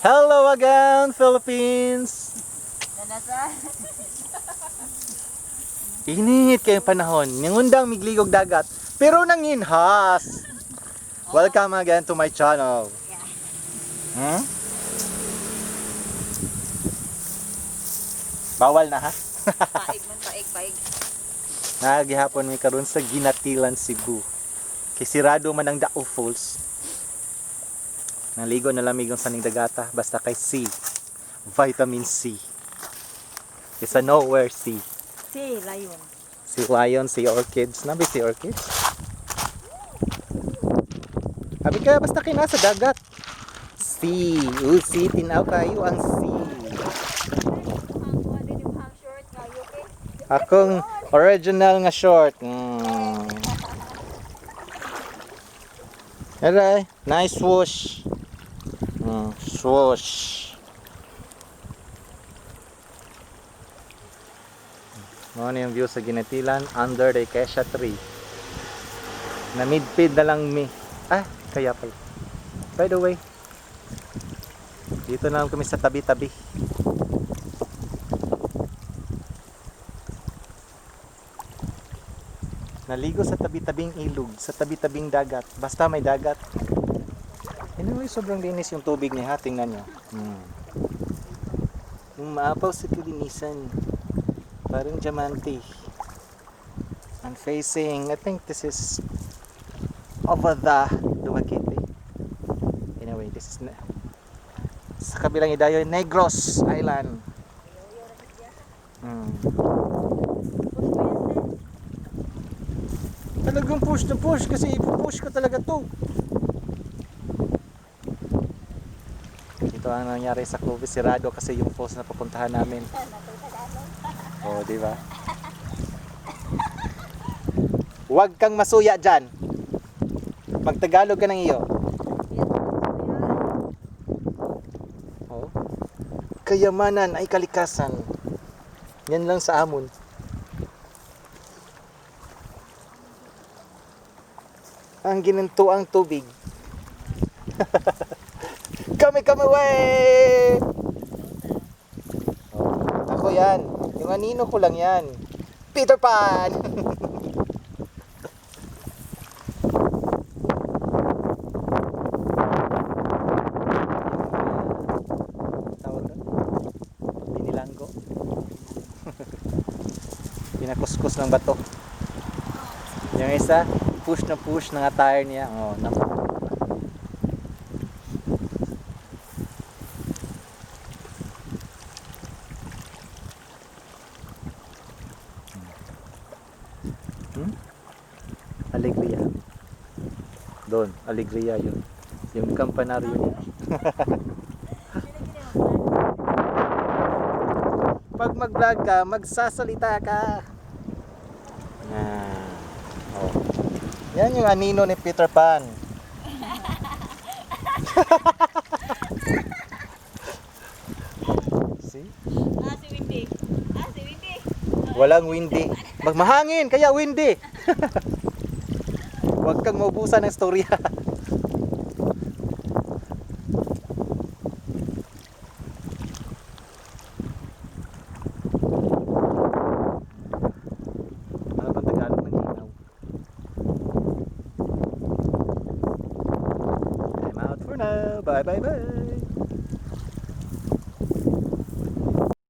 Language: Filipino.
Hello again, Philippines! Init kayong panahon. Nangundang migligog dagat. Pero nanginhas. Welcome again to my channel. Hmm? Bawal na ha? Paig man, paig. Nagihapon mi karon sa Ginatilan, Cebu. Kay sirado man ang Dao Falls. Naligo na lamig ang saning dagata basta kay C. Vitamin C. It's a nowhere C. Si, layon. Si lion, si orchids. Nabi si orchids? Abi ka basta kay nasa dagat. C. Si, tinaw kayo ang C. Akong original nga short. Alright, nice swoosh. Swoosh. Ano yung view sa Ginatilan under the acacia tree. Na midpid na lang mi. Kaya pala. By the way, dito na lang kami sa tabi-tabi. Naligo sa tabi-tabing ilog, sa tabi-tabing dagat. Basta may dagat. Anyway, sobrang linis yung tubig niya. Tingnan nyo. Yung maapaw sa kalinisan. Parang diamante. And facing, I think this is over the Dumaguete. Anyway, this is sa kabilang idayo, Negros Island. Talagang push na push kasi ipupush ko talaga to. Ito ang nangyari sa Clovis, sirado kasi yung falls na papuntahan namin. Oh, di ba? Huwag kang masuya dyan. Magtagalog ka ng iyo. Oh. Kayamanan ay kalikasan. Yan lang sa amon. Ang ginanto ang tubig. Kami way! Ako yan. Yung anino ko lang yan. Peter Pan! Tawag doon? Binilanggo. Pinakuskus ng bato. Yung isa, push na push ng attire niya. Oh, Alegria. Doon, Alegria yun. Yung kampanaryo niya. Pag mag-vlog ka, magsasalita ka. Oh. Yan yung anino ni Peter Pan. See? Si Windy. Si Windy. Walang windy. Mahangin, kaya windy. Huwag kang maubusan ng storya. Ano bang Tagalog ng linaw? I'm out for now. Bye.